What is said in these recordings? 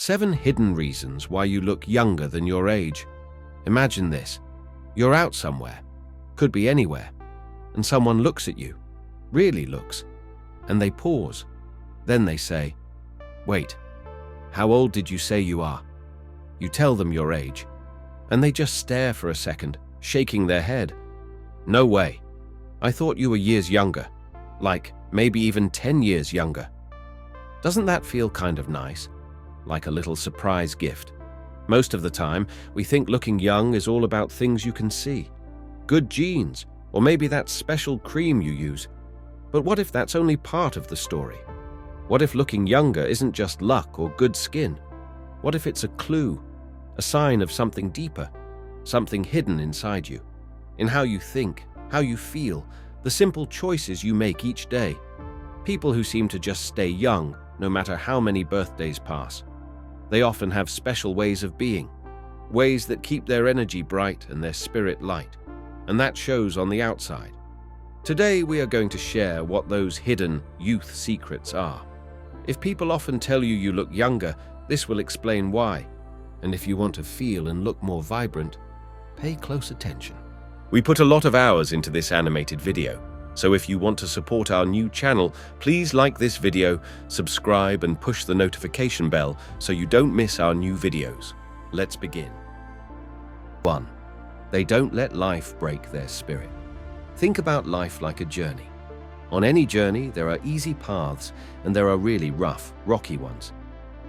7 hidden reasons why you look younger than your age. Imagine this. You're out somewhere, could be anywhere, and someone looks at you, really looks, and they pause. Then they say, "Wait, how old did you say you are?" You tell them your age, and they just stare for a second, shaking their head. "No way. I thought you were years younger, like maybe even 10 years younger." Doesn't that feel kind of nice? Like a little surprise gift. Most of the time, we think looking young is all about things you can see. Good genes, or maybe that special cream you use. But what if that's only part of the story? What if looking younger isn't just luck or good skin? What if it's a clue, a sign of something deeper, something hidden inside you, in how you think, how you feel, the simple choices you make each day? People who seem to just stay young, no matter how many birthdays pass. They often have special ways of being, ways that keep their energy bright and their spirit light, and that shows on the outside. Today we are going to share what those hidden youth secrets are. If people often tell you you look younger, this will explain why. And if you want to feel and look more vibrant, pay close attention. We put a lot of hours into this animated video, so if you want to support our new channel, please like this video, subscribe and push the notification bell so you don't miss our new videos. Let's begin. 1. They don't let life break their spirit. Think about life like a journey. On any journey, there are easy paths and there are really rough, rocky ones.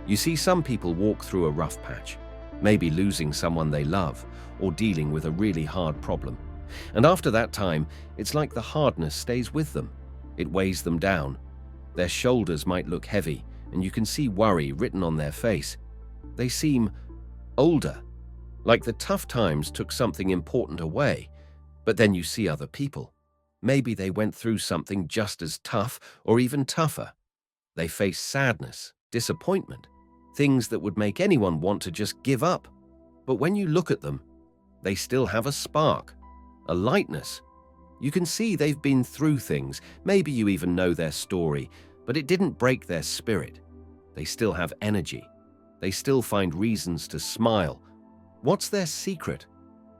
You see some people walk through a rough patch, maybe losing someone they love or dealing with a really hard problem. And after that time, it's like the hardness stays with them. It weighs them down. Their shoulders might look heavy, and you can see worry written on their face. They seem older, like the tough times took something important away. But then you see other people. Maybe they went through something just as tough or even tougher. They face sadness, disappointment, things that would make anyone want to just give up. But when you look at them, they still have a spark, a lightness. You can see they've been through things. Maybe you even know their story, but it didn't break their spirit. They still have energy. They still find reasons to smile. What's their secret?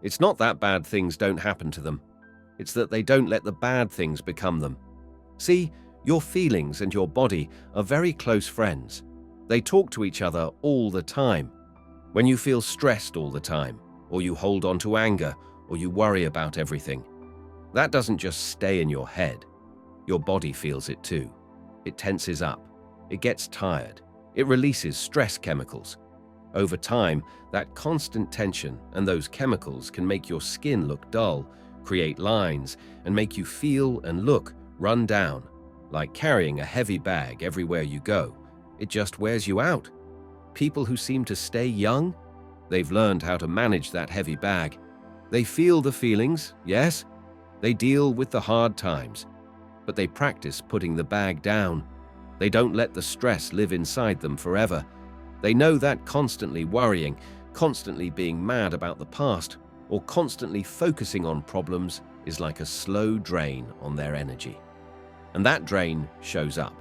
It's not that bad things don't happen to them. It's that they don't let the bad things become them. See, your feelings and your body are very close friends. They talk to each other all the time. When you feel stressed all the time, or you hold on to anger, or you worry about everything, that doesn't just stay in your head. Your body feels it too. It tenses up. It gets tired. It releases stress chemicals. Over time, that constant tension and those chemicals can make your skin look dull, create lines, and make you feel and look run down, like carrying a heavy bag everywhere you go. It just wears you out. People who seem to stay young, they've learned how to manage that heavy bag. They feel the feelings, yes. They deal with the hard times, but they practice putting the bag down. They don't let the stress live inside them forever. They know that constantly worrying, constantly being mad about the past, or constantly focusing on problems is like a slow drain on their energy. And that drain shows up.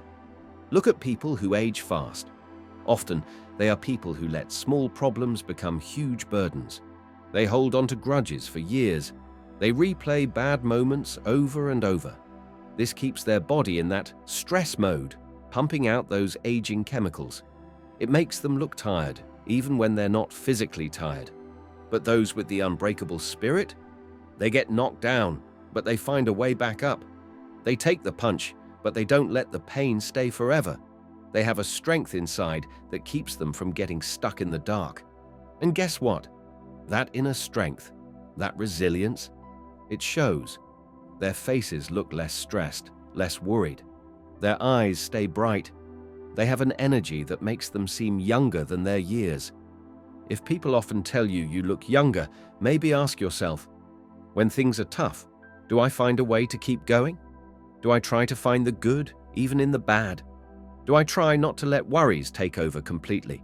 Look at people who age fast. Often, they are people who let small problems become huge burdens. They hold on to grudges for years. They replay bad moments over and over. This keeps their body in that stress mode, pumping out those aging chemicals. It makes them look tired, even when they're not physically tired. But those with the unbreakable spirit, they get knocked down, but they find a way back up. They take the punch, but they don't let the pain stay forever. They have a strength inside that keeps them from getting stuck in the dark. And guess what? That inner strength, that resilience, it shows. Their faces look less stressed, less worried. Their eyes stay bright. They have an energy that makes them seem younger than their years. If people often tell you you look younger, maybe ask yourself, when things are tough, do I find a way to keep going? Do I try to find the good, even in the bad? Do I try not to let worries take over completely?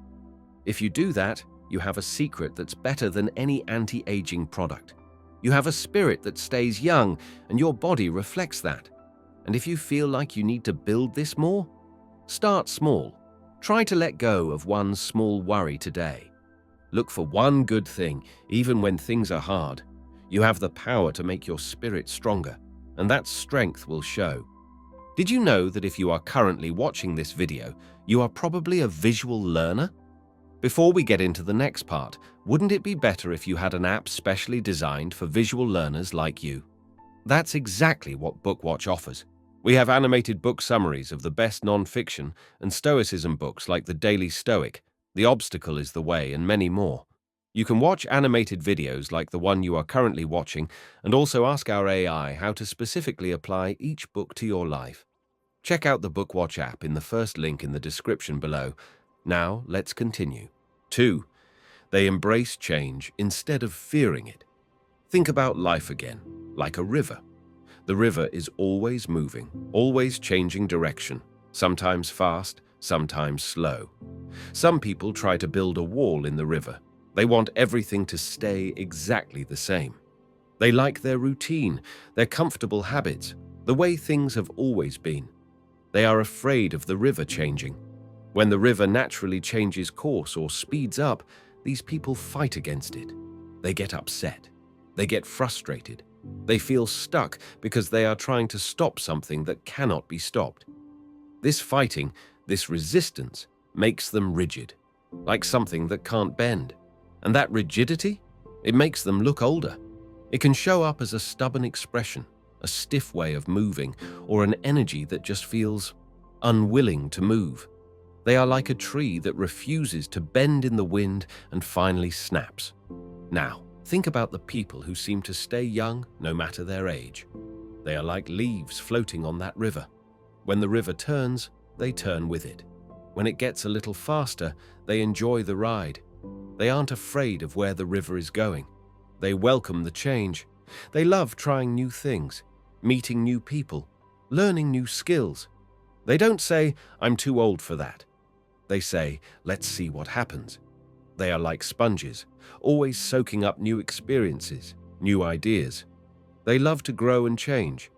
If you do that, you have a secret that's better than any anti-aging product. You have a spirit that stays young, and your body reflects that. And if you feel like you need to build this more, start small. Try to let go of one small worry today. Look for one good thing, even when things are hard. You have the power to make your spirit stronger, and that strength will show. Did you know that if you are currently watching this video, you are probably a visual learner? Before we get into the next part, wouldn't it be better if you had an app specially designed for visual learners like you? That's exactly what BookWatch offers. We have animated book summaries of the best non-fiction and Stoicism books like the Daily Stoic, The Obstacle is the Way, and many more. You can watch animated videos like the one you are currently watching and also ask our AI how to specifically apply each book to your life. Check out the BookWatch app in the first link in the description below. Now, let's continue. 2. They embrace change instead of fearing it. Think about life again, like a river. The river is always moving, always changing direction, sometimes fast, sometimes slow. Some people try to build a wall in the river. They want everything to stay exactly the same. They like their routine, their comfortable habits, the way things have always been. They are afraid of the river changing. When the river naturally changes course or speeds up, these people fight against it. They get upset. They get frustrated. They feel stuck because they are trying to stop something that cannot be stopped. This fighting, this resistance, makes them rigid, like something that can't bend. And that rigidity, it makes them look older. It can show up as a stubborn expression, a stiff way of moving, or an energy that just feels unwilling to move. They are like a tree that refuses to bend in the wind and finally snaps. Now, think about the people who seem to stay young no matter their age. They are like leaves floating on that river. When the river turns, they turn with it. When it gets a little faster, they enjoy the ride. They aren't afraid of where the river is going. They welcome the change. They love trying new things, meeting new people, learning new skills. They don't say, "I'm too old for that." They say, "Let's see what happens." They are like sponges, always soaking up new experiences, new ideas. They love to grow and change.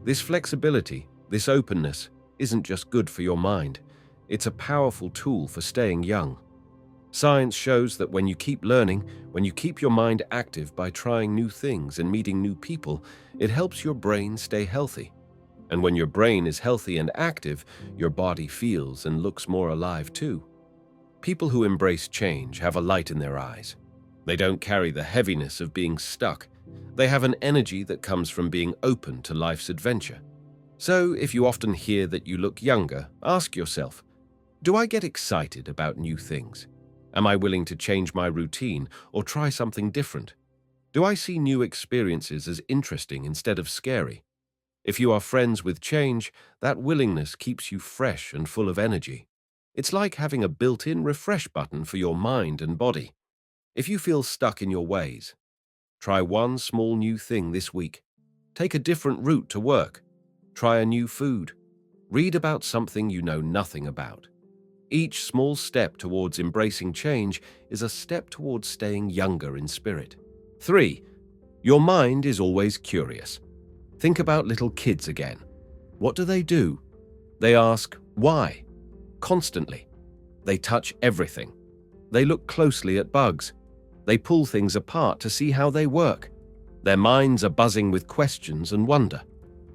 This flexibility, this openness, isn't just good for your mind. It's a powerful tool for staying young. Science shows that when you keep learning, when you keep your mind active by trying new things and meeting new people, it helps your brain stay healthy. And when your brain is healthy and active, your body feels and looks more alive too. People who embrace change have a light in their eyes. They don't carry the heaviness of being stuck. They have an energy that comes from being open to life's adventure. So, if you often hear that you look younger, ask yourself, do I get excited about new things? Am I willing to change my routine or try something different? Do I see new experiences as interesting instead of scary? If you are friends with change, that willingness keeps you fresh and full of energy. It's like having a built-in refresh button for your mind and body. If you feel stuck in your ways, try one small new thing this week. Take a different route to work. Try a new food. Read about something you know nothing about. Each small step towards embracing change is a step towards staying younger in spirit. 3. Your mind is always curious. Think about little kids again. What do? They ask, why? Constantly. They touch everything. They look closely at bugs. They pull things apart to see how they work. Their minds are buzzing with questions and wonder.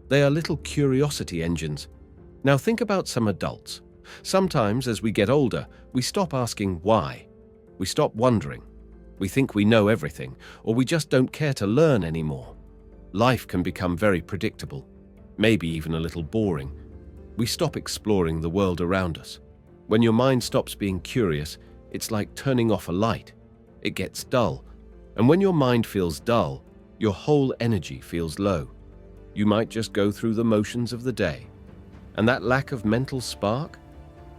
They are little curiosity engines. Now think about some adults. Sometimes as we get older, we stop asking why. We stop wondering. We think we know everything, or we just don't care to learn anymore. Life can become very predictable, maybe even a little boring. We stop exploring the world around us. When your mind stops being curious, it's like turning off a light. It gets dull. And when your mind feels dull, your whole energy feels low. You might just go through the motions of the day. And that lack of mental spark?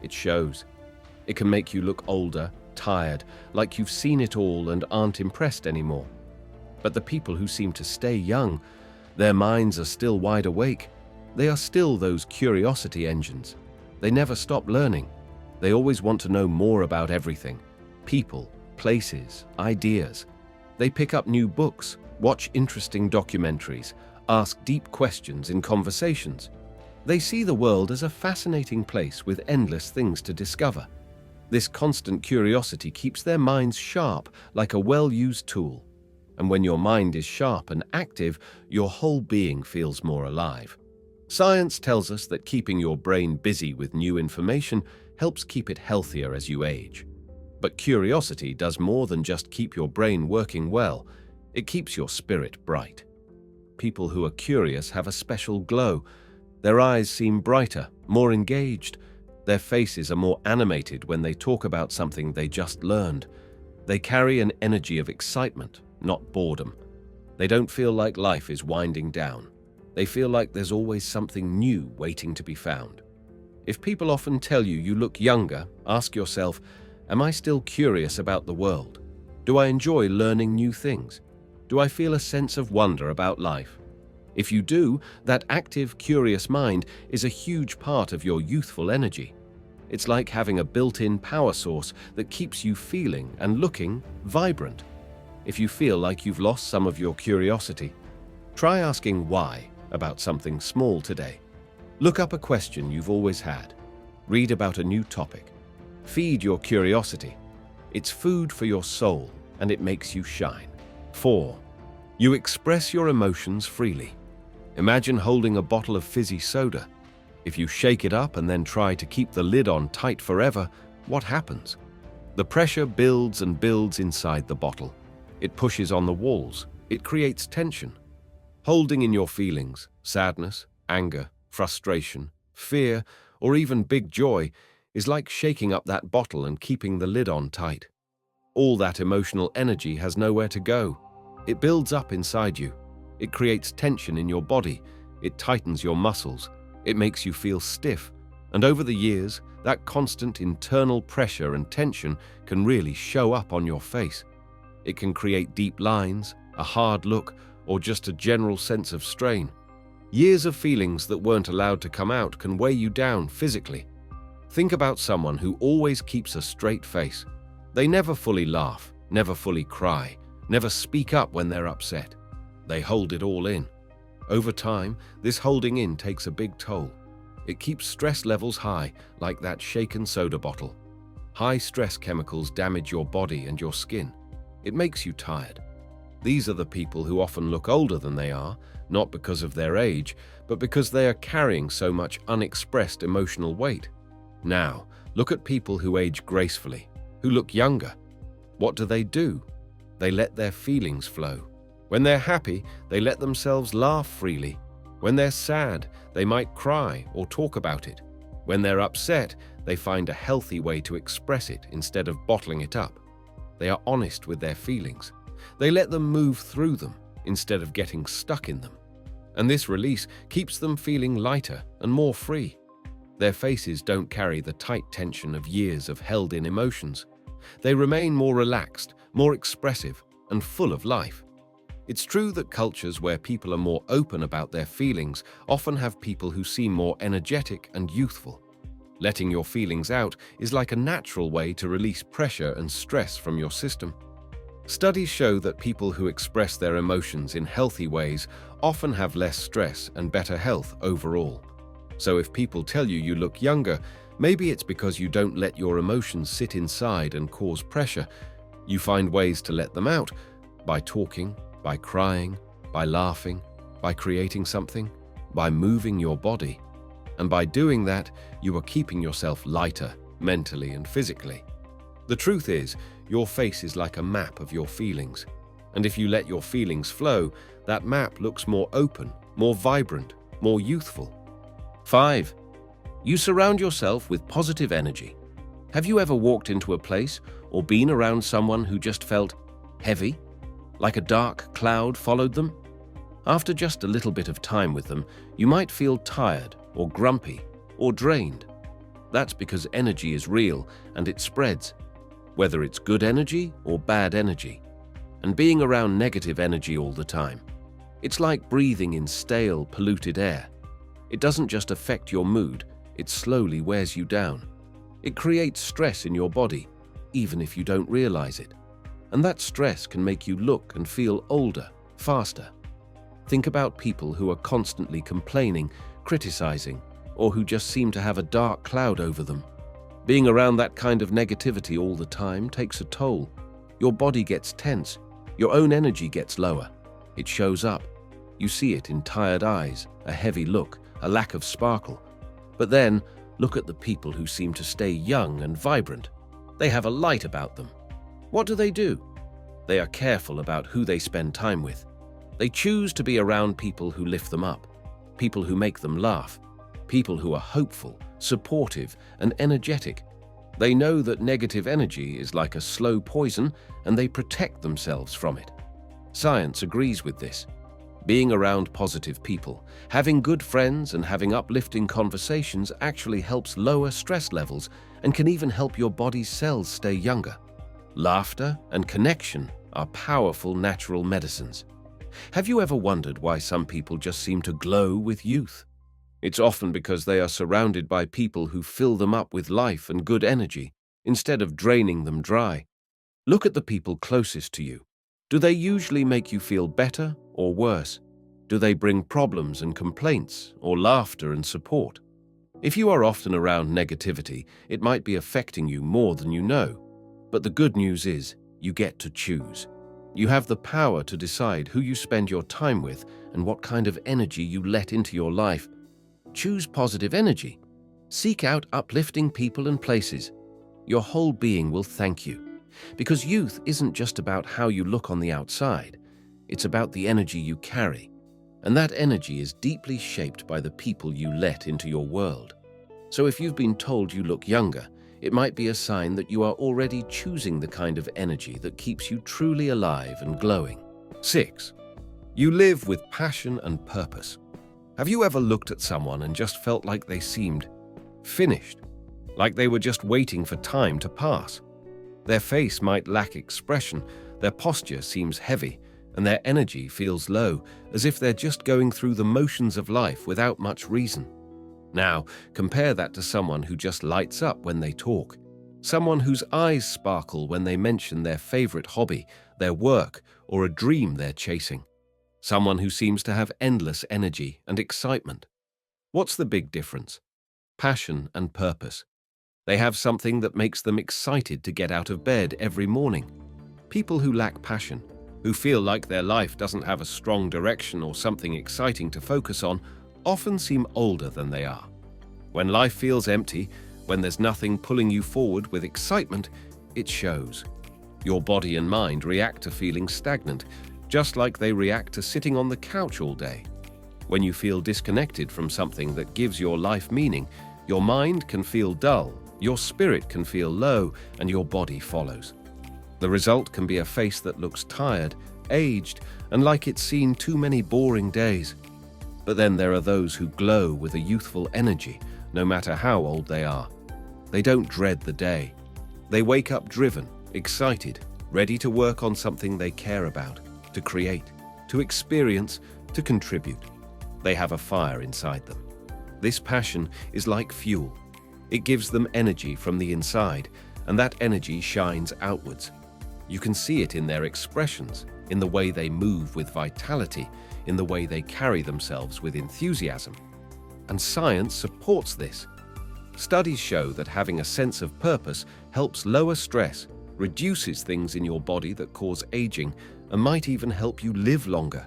It shows. It can make you look older, tired, like you've seen it all and aren't impressed anymore. But the people who seem to stay young, their minds are still wide awake. They are still those curiosity engines. They never stop learning. They always want to know more about everything. People, places, ideas. They pick up new books, watch interesting documentaries, ask deep questions in conversations. They see the world as a fascinating place with endless things to discover. This constant curiosity keeps their minds sharp like a well-used tool. And when your mind is sharp and active, your whole being feels more alive. Science tells us that keeping your brain busy with new information helps keep it healthier as you age. But curiosity does more than just keep your brain working well. It keeps your spirit bright. People who are curious have a special glow. Their eyes seem brighter, more engaged. Their faces are more animated when they talk about something they just learned. They carry an energy of excitement, not boredom. They don't feel like life is winding down. They feel like there's always something new waiting to be found. If people often tell you you look younger, ask yourself, am I still curious about the world? Do I enjoy learning new things? Do I feel a sense of wonder about life? If you do, that active, curious mind is a huge part of your youthful energy. It's like having a built-in power source that keeps you feeling and looking vibrant. If you feel like you've lost some of your curiosity, try asking why about something small today. Look up a question you've always had. Read about a new topic. Feed your curiosity. It's food for your soul, and it makes you shine. 4. You express your emotions freely. Imagine holding a bottle of fizzy soda. If you shake it up and then try to keep the lid on tight forever, what happens? The pressure builds and builds inside the bottle. It pushes on the walls. It creates tension. Holding in your feelings, sadness, anger, frustration, fear, or even big joy, is like shaking up that bottle and keeping the lid on tight. All that emotional energy has nowhere to go. It builds up inside you. It creates tension in your body. It tightens your muscles. It makes you feel stiff. And over the years, that constant internal pressure and tension can really show up on your face. It can create deep lines, a hard look, or just a general sense of strain. Years of feelings that weren't allowed to come out can weigh you down physically. Think about someone who always keeps a straight face. They never fully laugh, never fully cry, never speak up when they're upset. They hold it all in. Over time, this holding in takes a big toll. It keeps stress levels high, like that shaken soda bottle. High stress chemicals damage your body and your skin. It makes you tired. These are the people who often look older than they are, not because of their age, but because they are carrying so much unexpressed emotional weight. Now, look at people who age gracefully, who look younger. What do? They let their feelings flow. When they're happy, they let themselves laugh freely. When they're sad, they might cry or talk about it. When they're upset, they find a healthy way to express it instead of bottling it up. They are honest with their feelings. They let them move through them instead of getting stuck in them. And this release keeps them feeling lighter and more free. Their faces don't carry the tight tension of years of held-in emotions. They remain more relaxed, more expressive, and full of life. It's true that cultures where people are more open about their feelings often have people who seem more energetic and youthful. Letting your feelings out is like a natural way to release pressure and stress from your system. Studies show that people who express their emotions in healthy ways often have less stress and better health overall. So if people tell you you look younger, maybe it's because you don't let your emotions sit inside and cause pressure. You find ways to let them out by talking, by crying, by laughing, by creating something, by moving your body. And by doing that, you are keeping yourself lighter, mentally and physically. The truth is, your face is like a map of your feelings. And if you let your feelings flow, that map looks more open, more vibrant, more youthful. 5. You surround yourself with positive energy. Have you ever walked into a place or been around someone who just felt heavy, like a dark cloud followed them? After just a little bit of time with them, you might feel tired or grumpy or drained. That's because energy is real and it spreads, whether it's good energy or bad energy. And being around negative energy all the time, it's like breathing in stale, polluted air. It doesn't just affect your mood, it slowly wears you down. It creates stress in your body, even if you don't realize it. And that stress can make you look and feel older, faster. Think about people who are constantly complaining, criticizing, or who just seem to have a dark cloud over them. Being around that kind of negativity all the time takes a toll. Your body gets tense. Your own energy gets lower. It shows up. You see it in tired eyes, a heavy look, a lack of sparkle. But then, look at the people who seem to stay young and vibrant. They have a light about them. What do? They are careful about who they spend time with. They choose to be around people who lift them up, people who make them laugh, people who are hopeful, supportive, and energetic. They know that negative energy is like a slow poison, and they protect themselves from it. Science agrees with this. Being around positive people, having good friends, and having uplifting conversations actually helps lower stress levels and can even help your body's cells stay younger. Laughter and connection are powerful natural medicines. Have you ever wondered why some people just seem to glow with youth? It's often because they are surrounded by people who fill them up with life and good energy, instead of draining them dry. Look at the people closest to you. Do they usually make you feel better or worse? Do they bring problems and complaints, or laughter and support? If you are often around negativity, it might be affecting you more than you know. But the good news is, you get to choose. You have the power to decide who you spend your time with and what kind of energy you let into your life. Choose positive energy. Seek out uplifting people and places. Your whole being will thank you. Because youth isn't just about how you look on the outside. It's about the energy you carry. And that energy is deeply shaped by the people you let into your world. So if you've been told you look younger, it might be a sign that you are already choosing the kind of energy that keeps you truly alive and glowing. 6. You live with passion and purpose. Have you ever looked at someone and just felt like they seemed finished? Like they were just waiting for time to pass? Their face might lack expression, their posture seems heavy, and their energy feels low, as if they're just going through the motions of life without much reason. Now, compare that to someone who just lights up when they talk. Someone whose eyes sparkle when they mention their favorite hobby, their work, or a dream they're chasing. Someone who seems to have endless energy and excitement. What's the big difference? Passion and purpose. They have something that makes them excited to get out of bed every morning. People who lack passion, who feel like their life doesn't have a strong direction or something exciting to focus on, often seem older than they are. When life feels empty, when there's nothing pulling you forward with excitement, it shows. Your body and mind react to feeling stagnant, just like they react to sitting on the couch all day. When you feel disconnected from something that gives your life meaning, your mind can feel dull, your spirit can feel low, and your body follows. The result can be a face that looks tired, aged, and like it's seen too many boring days. But then there are those who glow with a youthful energy, no matter how old they are. They don't dread the day. They wake up driven, excited, ready to work on something they care about, to create, to experience, to contribute. They have a fire inside them. This passion is like fuel. It gives them energy from the inside, and that energy shines outwards. You can see it in their expressions, in the way they move with vitality, in the way they carry themselves with enthusiasm. And science supports this. Studies show that having a sense of purpose helps lower stress, reduces things in your body that cause aging, and might even help you live longer.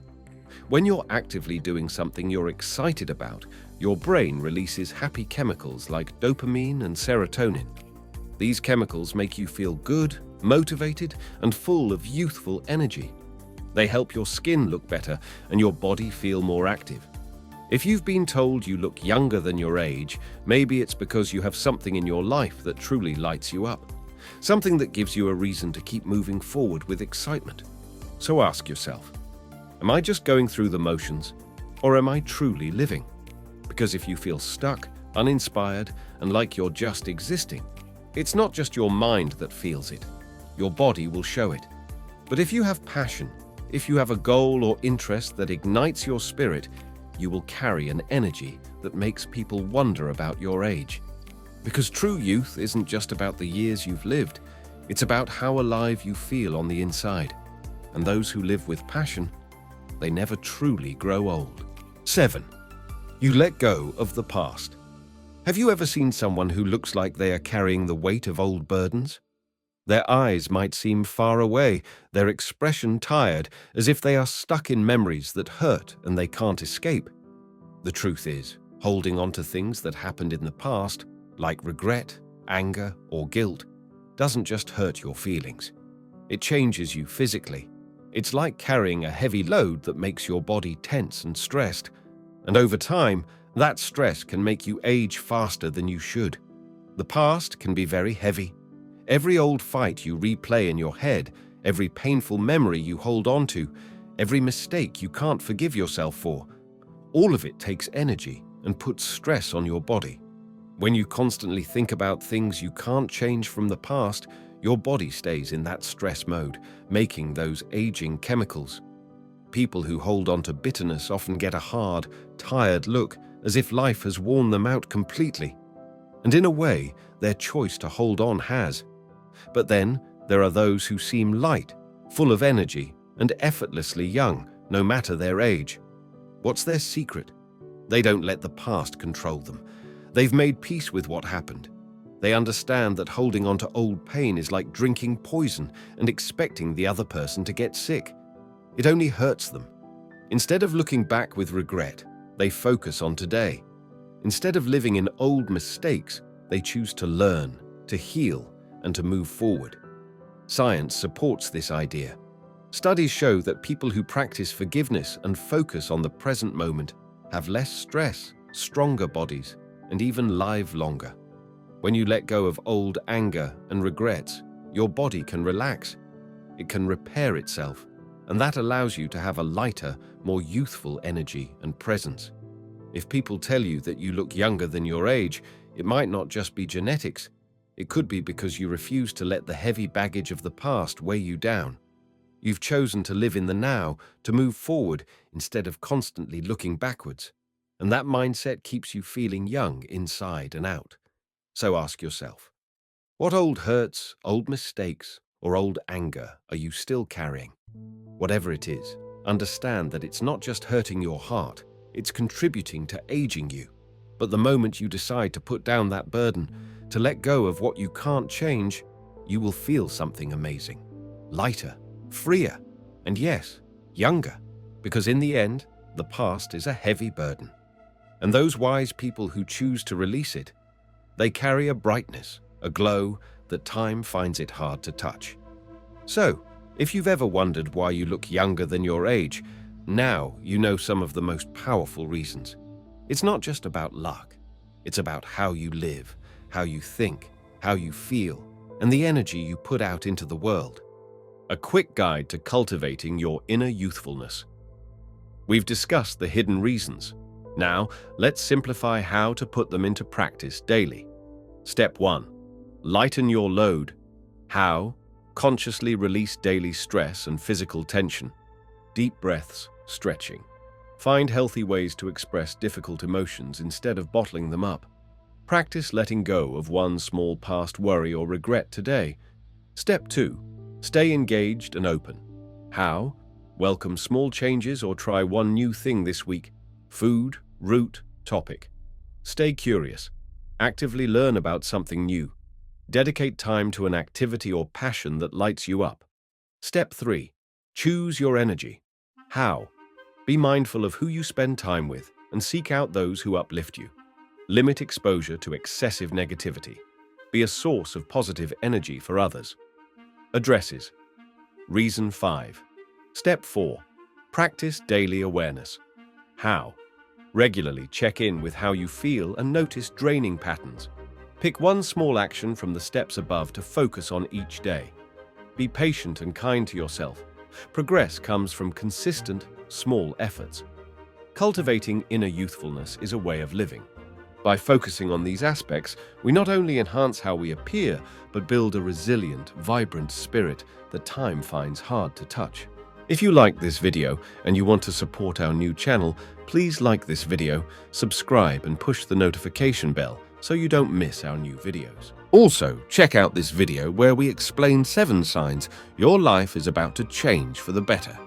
When you're actively doing something you're excited about, your brain releases happy chemicals like dopamine and serotonin. These chemicals make you feel good, motivated, and full of youthful energy. They help your skin look better and your body feel more active. If you've been told you look younger than your age, maybe it's because you have something in your life that truly lights you up. Something that gives you a reason to keep moving forward with excitement. So ask yourself, am I just going through the motions, or am I truly living? Because if you feel stuck, uninspired, and like you're just existing, it's not just your mind that feels it. Your body will show it. But if you have passion, if you have a goal or interest that ignites your spirit, you will carry an energy that makes people wonder about your age. Because true youth isn't just about the years you've lived, it's about how alive you feel on the inside. And those who live with passion, they never truly grow old. 7. You let go of the past. Have you ever seen someone who looks like they are carrying the weight of old burdens? Their eyes might seem far away, their expression tired, as if they are stuck in memories that hurt and they can't escape. The truth is, holding on to things that happened in the past, like regret, anger, or guilt, doesn't just hurt your feelings. It changes you physically. It's like carrying a heavy load that makes your body tense and stressed. And over time, that stress can make you age faster than you should. The past can be very heavy. Every old fight you replay in your head, every painful memory you hold on to, every mistake you can't forgive yourself for, all of it takes energy and puts stress on your body. When you constantly think about things you can't change from the past, your body stays in that stress mode, making those aging chemicals. People who hold on to bitterness often get a hard, tired look, as if life has worn them out completely. And in a way, their choice to hold on has. But then, there are those who seem light, full of energy, and effortlessly young, no matter their age. What's their secret? They don't let the past control them. They've made peace with what happened. They understand that holding on to old pain is like drinking poison and expecting the other person to get sick. It only hurts them. Instead of looking back with regret, they focus on today. Instead of living in old mistakes, they choose to learn, to heal, and to move forward. Science supports this idea. Studies show that people who practice forgiveness and focus on the present moment have less stress, stronger bodies, and even live longer. When you let go of old anger and regrets, your body can relax. It can repair itself, and that allows you to have a lighter, more youthful energy and presence. If people tell you that you look younger than your age, it might not just be genetics. It could be because you refuse to let the heavy baggage of the past weigh you down. You've chosen to live in the now, to move forward instead of constantly looking backwards. And that mindset keeps you feeling young inside and out. So ask yourself, what old hurts, old mistakes, or old anger are you still carrying? Whatever it is, understand that it's not just hurting your heart, it's contributing to aging you. But the moment you decide to put down that burden, to let go of what you can't change, you will feel something amazing. Lighter, freer, and yes, younger. Because in the end, the past is a heavy burden. And those wise people who choose to release it, they carry a brightness, a glow that time finds it hard to touch. So, if you've ever wondered why you look younger than your age, now you know some of the most powerful reasons. It's not just about luck. It's about how you live, how you think, how you feel, and the energy you put out into the world. A quick guide to cultivating your inner youthfulness. We've discussed the hidden reasons. Now, let's simplify how to put them into practice daily. Step 1. Lighten your load. How? Consciously release daily stress and physical tension. Deep breaths, stretching. Find healthy ways to express difficult emotions instead of bottling them up. Practice letting go of one small past worry or regret today. Step 2. Stay engaged and open. How? Welcome small changes or try one new thing this week. Food, route, topic. Stay curious. Actively learn about something new. Dedicate time to an activity or passion that lights you up. Step 3. Choose your energy. How? Be mindful of who you spend time with and seek out those who uplift you. Limit exposure to excessive negativity. Be a source of positive energy for others. Addresses. Reason 5. Step 4. Practice daily awareness. How? Regularly check in with how you feel and notice draining patterns. Pick one small action from the steps above to focus on each day. Be patient and kind to yourself. Progress comes from consistent, small efforts. Cultivating inner youthfulness is a way of living. By focusing on these aspects, we not only enhance how we appear, but build a resilient, vibrant spirit that time finds hard to touch. If you like this video and you want to support our new channel, please like this video, subscribe and push the notification bell so you don't miss our new videos. Also, check out this video where we explain 7 signs your life is about to change for the better.